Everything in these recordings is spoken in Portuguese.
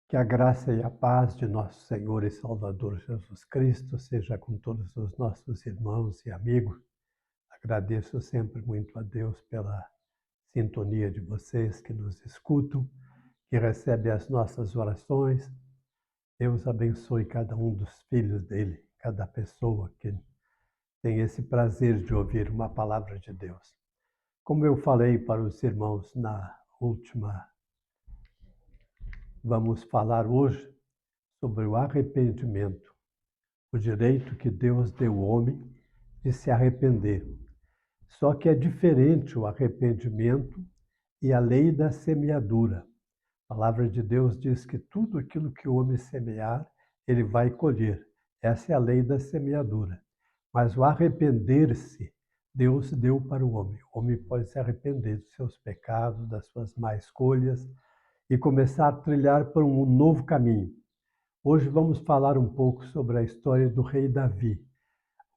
Que a graça e a paz de nosso Senhor e Salvador Jesus Cristo seja com todos os nossos irmãos e amigos. Agradeço sempre muito a Deus pela sintonia de vocês que nos escutam, que recebem as nossas orações. Deus abençoe cada um dos filhos dele, cada pessoa que tem esse prazer de ouvir uma palavra de Deus. Como eu falei para os irmãos na última, vamos falar hoje sobre o arrependimento, o direito que Deus deu ao homem de se arrepender. Só que é diferente o arrependimento e a lei da semeadura. A palavra de Deus diz que tudo aquilo que o homem semear, ele vai colher. Essa é a lei da semeadura. Mas o arrepender-se, Deus deu para o homem. O homem pode se arrepender dos seus pecados, das suas más escolhas e começar a trilhar por um novo caminho. Hoje vamos falar um pouco sobre a história do rei Davi.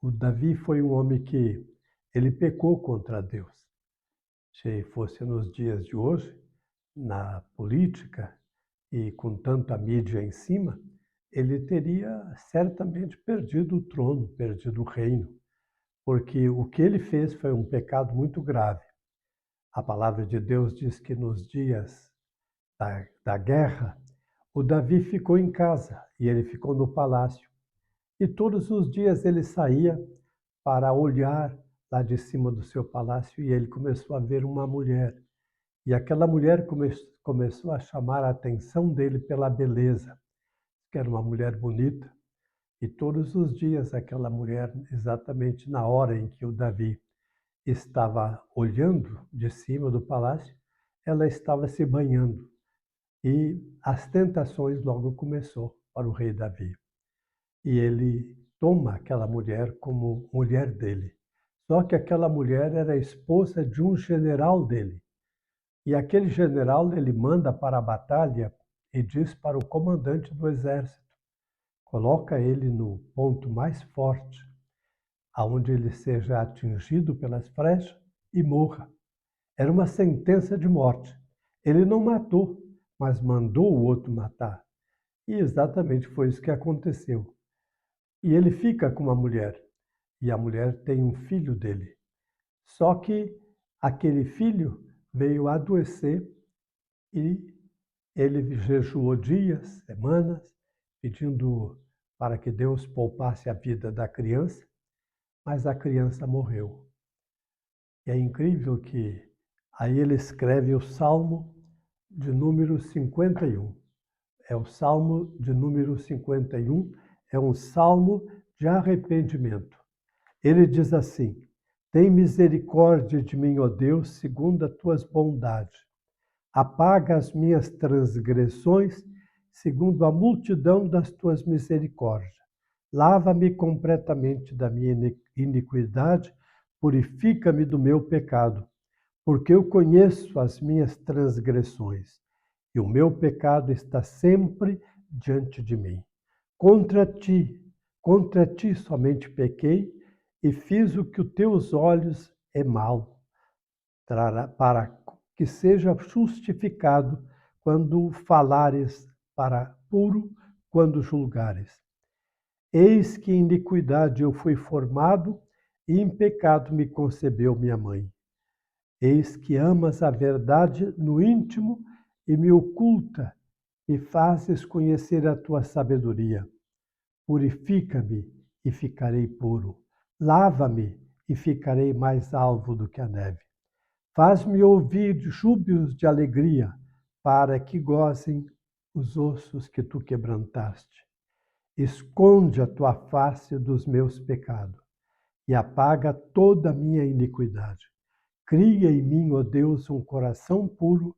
O Davi foi um homem que ele pecou contra Deus. Se fosse nos dias de hoje, na política e com tanta mídia em cima, ele teria certamente perdido o trono, perdido o reino, porque o que ele fez foi um pecado muito grave. A palavra de Deus diz que nos dias da guerra, o Davi ficou em casa e ele ficou no palácio. E todos os dias ele saía para olhar lá de cima do seu palácio e ele começou a ver uma mulher. E aquela mulher começou a chamar a atenção dele pela beleza, que era uma mulher bonita. E todos os dias aquela mulher, exatamente na hora em que o Davi estava olhando de cima do palácio, ela estava se banhando. E as tentações logo começou para o rei Davi. E ele toma aquela mulher como mulher dele. Só que aquela mulher era a esposa de um general dele. E aquele general ele manda para a batalha e diz para o comandante do exército, coloca ele no ponto mais forte, aonde ele seja atingido pelas flechas e morra. Era uma sentença de morte. Ele não matou, mas mandou o outro matar. E exatamente foi isso que aconteceu. E ele fica com uma mulher, e a mulher tem um filho dele. Só que aquele filho veio adoecer e ele jejuou dias, semanas, pedindo para que Deus poupasse a vida da criança, mas a criança morreu. E é incrível que aí ele escreve o Salmo de número 51. É o Salmo de número 51, é um salmo de arrependimento. Ele diz assim: tem misericórdia de mim, ó Deus, segundo as tuas bondades. Apaga as minhas transgressões, segundo a multidão das tuas misericórdias. Lava-me completamente da minha iniquidade, purifica-me do meu pecado, porque eu conheço as minhas transgressões, e o meu pecado está sempre diante de mim. Contra ti somente pequei, e fiz o que os teus olhos é mal, para que seja justificado quando falares, para puro quando julgares. Eis que em iniquidade eu fui formado, e em pecado me concebeu minha mãe. Eis que amas a verdade no íntimo e me oculta, e fazes conhecer a tua sabedoria. Purifica-me e ficarei puro. Lava-me e ficarei mais alvo do que a neve. Faz-me ouvir júbilos de alegria, para que gozem os ossos que tu quebrantaste. Esconde a tua face dos meus pecados e apaga toda a minha iniquidade. Cria em mim, ó Deus, um coração puro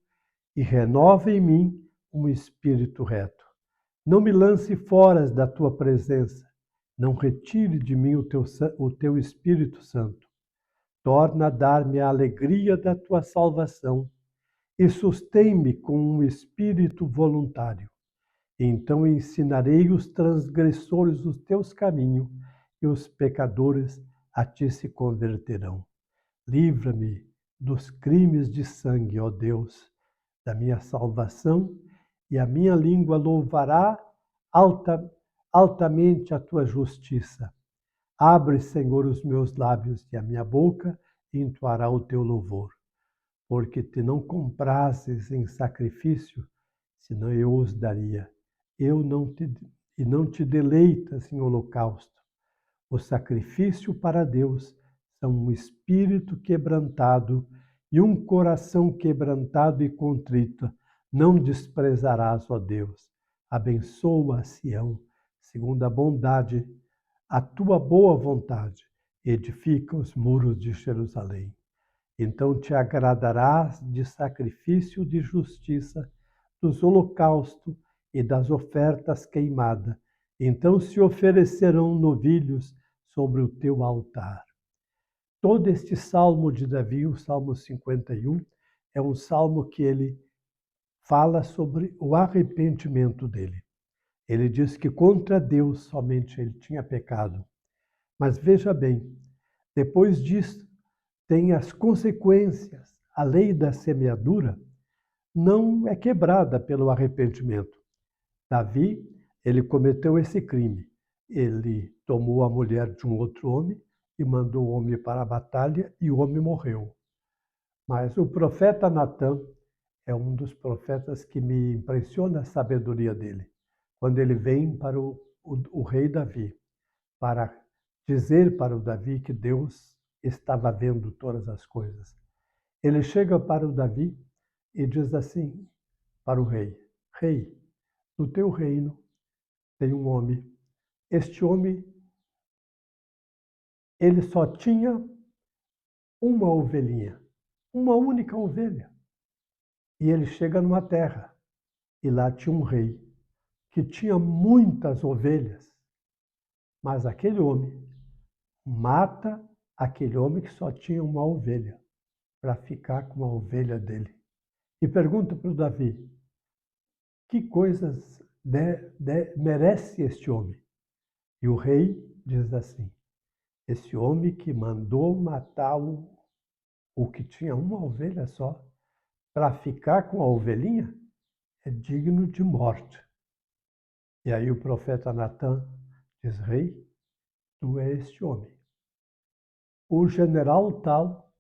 e renova em mim um espírito reto. Não me lance fora da tua presença, não retire de mim o teu Espírito Santo. Torna a dar-me a alegria da tua salvação e sustém-me com um espírito voluntário. Então ensinarei os transgressores os teus caminhos e os pecadores a ti se converterão. Livra-me dos crimes de sangue, ó Deus, da minha salvação, e a minha língua louvará altamente a tua justiça. Abre, Senhor, os meus lábios, e a minha boca entoará o teu louvor. Porque te não comprases em sacrifício, senão eu os daria. E não te deleitas em holocausto. O sacrifício para Deus são um espírito quebrantado e um coração quebrantado e contrito. Não desprezarás, ó Deus. Abençoa Sião, segundo a bondade, a tua boa vontade. Edifica os muros de Jerusalém. Então te agradarás de sacrifício de justiça, dos holocaustos e das ofertas queimadas. Então se oferecerão novilhos sobre o teu altar. Todo este salmo de Davi, o Salmo 51, é um salmo que ele fala sobre o arrependimento dele. Ele diz que contra Deus somente ele tinha pecado. Mas veja bem, depois disso, tem as consequências. A lei da semeadura não é quebrada pelo arrependimento. Davi, ele cometeu esse crime. Ele tomou a mulher de um outro homem e mandou o homem para a batalha e o homem morreu. Mas o profeta Natã é um dos profetas que me impressiona a sabedoria dele. Quando ele vem para o rei Davi, para dizer para o Davi que Deus estava vendo todas as coisas. Ele chega para o Davi e diz assim para o rei: Rei, no teu reino tem um homem. Este homem, ele só tinha uma ovelhinha, uma única ovelha. E ele chega numa terra e lá tinha um rei que tinha muitas ovelhas. Mas aquele homem mata aquele homem que só tinha uma ovelha para ficar com a ovelha dele. E pergunta para o Davi: que coisas merece este homem? E o rei diz assim: esse homem que mandou matar o que tinha uma ovelha só para ficar com a ovelhinha é digno de morte. E aí o profeta Natã diz: rei, tu és este homem. O general tal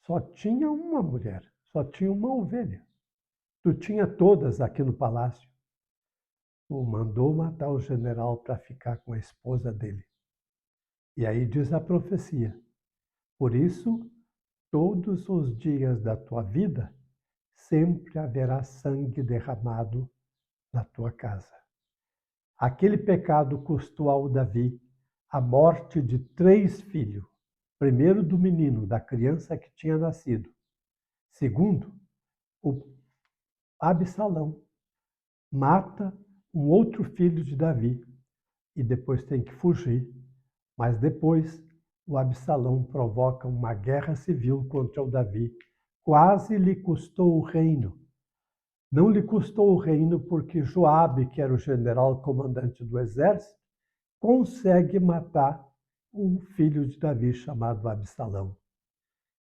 só tinha uma mulher, só tinha uma ovelha. Tu tinha todas aqui no palácio. Tu mandou matar o general para ficar com a esposa dele. E aí diz a profecia: por isso, todos os dias da tua vida, sempre haverá sangue derramado na tua casa. Aquele pecado custou ao Davi a morte de 3 filhos. Primeiro, do menino, da criança que tinha nascido. Segundo, o Absalão mata um outro filho de Davi e depois tem que fugir. Mas depois, o Absalão provoca uma guerra civil contra o Davi. Quase lhe custou o reino. Não lhe custou o reino porque Joabe, que era o general comandante do exército, consegue matar o filho de Davi chamado Absalão.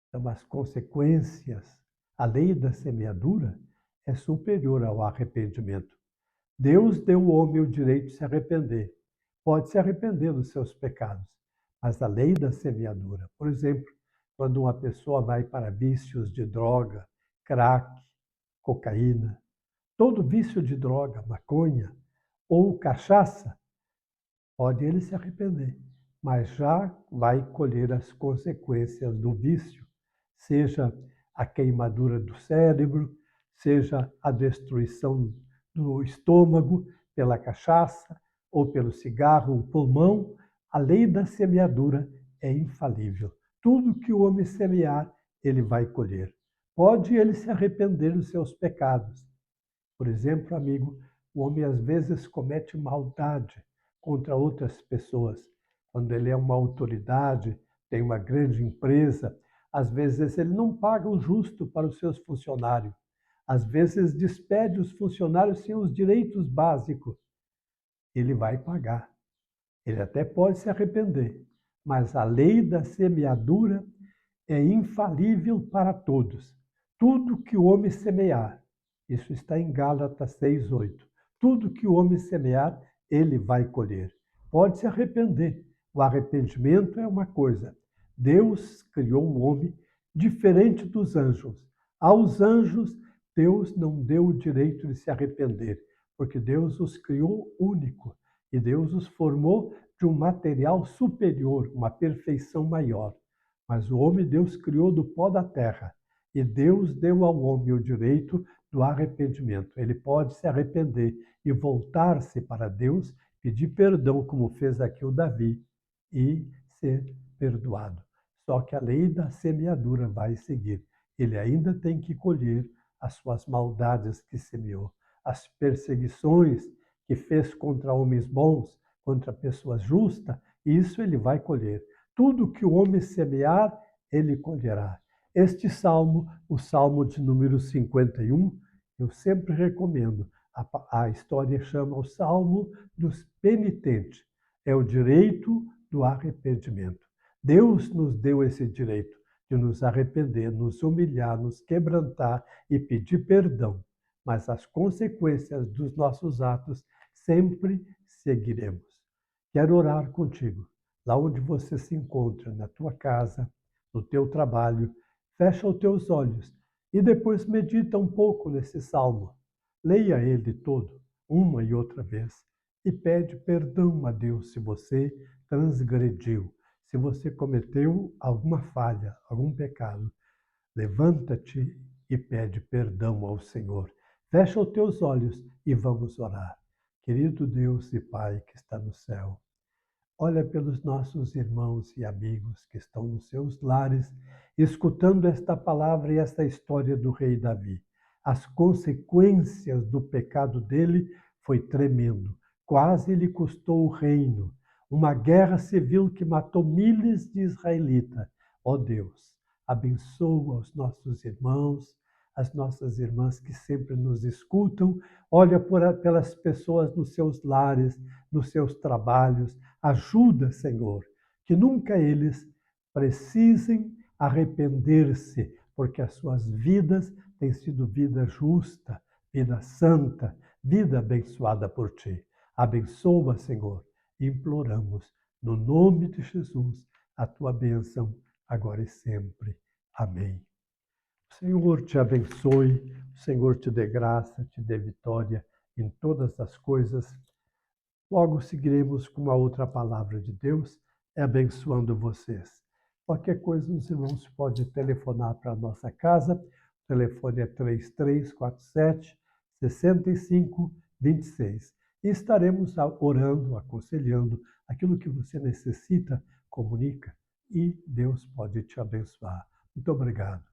Então, as consequências, a lei da semeadura é superior ao arrependimento. Deus deu ao homem o direito de se arrepender. Pode se arrepender dos seus pecados, mas a lei da semeadura, por exemplo, quando uma pessoa vai para vícios de droga, crack, cocaína, todo vício de droga, maconha ou cachaça, pode ele se arrepender, mas já vai colher as consequências do vício, seja a queimadura do cérebro, seja a destruição do estômago pela cachaça ou pelo cigarro, o pulmão. A lei da semeadura é infalível. Tudo que o homem semear, ele vai colher. Pode ele se arrepender dos seus pecados. Por exemplo, amigo, o homem às vezes comete maldade contra outras pessoas. Quando ele é uma autoridade, tem uma grande empresa, às vezes ele não paga o justo para os seus funcionários. Às vezes despede os funcionários sem os direitos básicos. Ele vai pagar. Ele até pode se arrepender, mas a lei da semeadura é infalível para todos. Tudo que o homem semear, Isso está em Gálatas 6:8. Tudo que o homem semear, ele vai colher. Pode se arrepender. O arrependimento é uma coisa. Deus criou o homem diferente dos anjos. Aos anjos, Deus não deu o direito de se arrepender, porque Deus os criou único e Deus os formou de um material superior, uma perfeição maior. Mas o homem Deus criou do pó da terra e Deus deu ao homem o direito do arrependimento. Ele pode se arrepender e voltar-se para Deus, pedir perdão, como fez aqui o Davi, e ser perdoado. Só que a lei da semeadura vai seguir. Ele ainda tem que colher as suas maldades que semeou, as perseguições que fez contra homens bons, contra pessoas justas, isso ele vai colher. Tudo que o homem semear, ele colherá. Este salmo, o salmo de número 51, eu sempre recomendo. A história chama o Salmo dos Penitentes. É o direito do arrependimento. Deus nos deu esse direito de nos arrepender, nos humilhar, nos quebrantar e pedir perdão. Mas as consequências dos nossos atos sempre seguiremos. Quero orar contigo, lá onde você se encontra, na tua casa, no teu trabalho. Fecha os teus olhos e depois medita um pouco nesse salmo. Leia ele todo, uma e outra vez, e pede perdão a Deus se você transgrediu, se você cometeu alguma falha, algum pecado. Levanta-te e pede perdão ao Senhor. Fecha os teus olhos e vamos orar. Querido Deus e Pai que está no céu, olha pelos nossos irmãos e amigos que estão nos seus lares, escutando esta palavra e esta história do rei Davi. As consequências do pecado dele foi tremendo. Quase lhe custou o reino. Uma guerra civil que matou milhares de israelitas. Ó Deus, abençoa os nossos irmãos, as nossas irmãs que sempre nos escutam. Olha pelas pessoas nos seus lares, nos seus trabalhos. Ajuda, Senhor, que nunca eles precisem arrepender-se, porque as suas vidas têm sido vida justa, vida santa, vida abençoada por Ti. Abençoa, Senhor, imploramos, no nome de Jesus, a Tua bênção, agora e sempre. Amém. O Senhor te abençoe, o Senhor te dê graça, te dê vitória em todas as coisas. Logo seguiremos com uma outra palavra de Deus, abençoando vocês. Qualquer coisa, os irmãos podem telefonar para a nossa casa. O telefone é 3347-6526. E estaremos orando, aconselhando aquilo que você necessita, comunica e Deus pode te abençoar. Muito obrigado.